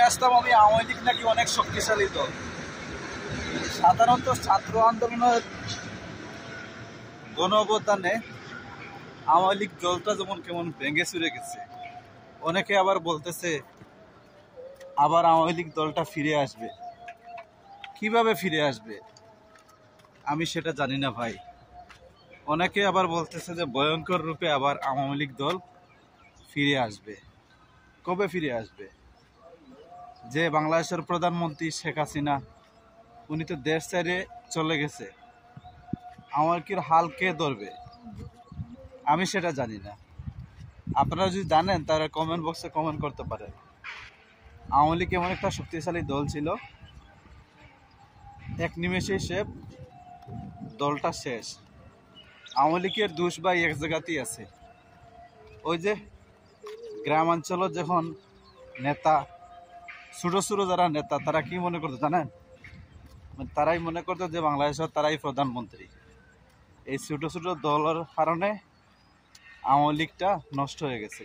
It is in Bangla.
আসতাম আমি আওয়ামী লীগ নাকি অনেক শক্তিশালী দল। সাধারণত ছাত্র আন্দোলনের গণ অভ্যুত্থানে আওয়ামী লীগ দলটা যেমন কেমন ভেঙে চুরে গেছে, অনেকে আবার বলতেছে আবার আওয়ামী লীগ দলটা ফিরে আসবে। কিভাবে ফিরে আসবে আমি সেটা জানি না ভাই। অনেকে আবার বলতেছে যে ভয়ঙ্কর রূপে আবার আওয়ামী লীগ দল ফিরে আসবে। কবে ফিরে আসবে? যে বাংলাদেশের প্রধানমন্ত্রী শেখ হাসিনা, উনি তো দেশ ছেড়ে চলে গেছে, আওয়ামী লীগের হাল কে ধরবে আমি সেটা জানি না। আপনারা যদি জানেন তারা কমেন্ট বক্সে কমেন্ট করতে পারেন। আওয়ামী লীগ এমন একটা শক্তিশালী দল ছিল, এক নিমেষেই সে দলটা শেষ। আওয়ামী লীগের দোষ ভাই এক জায়গাতেই আছে, ওই যে গ্রামাঞ্চলত যখন নেতা, ছোটো ছোটো যারা নেতা, তারা কি মনে করতো জানেন? তারাই মনে করতো যে বাংলাদেশের তারাই প্রধানমন্ত্রী। এই ছোটো ছোটো দলের কারণে আওয়ামী লীগটা নষ্ট হয়ে গেছে।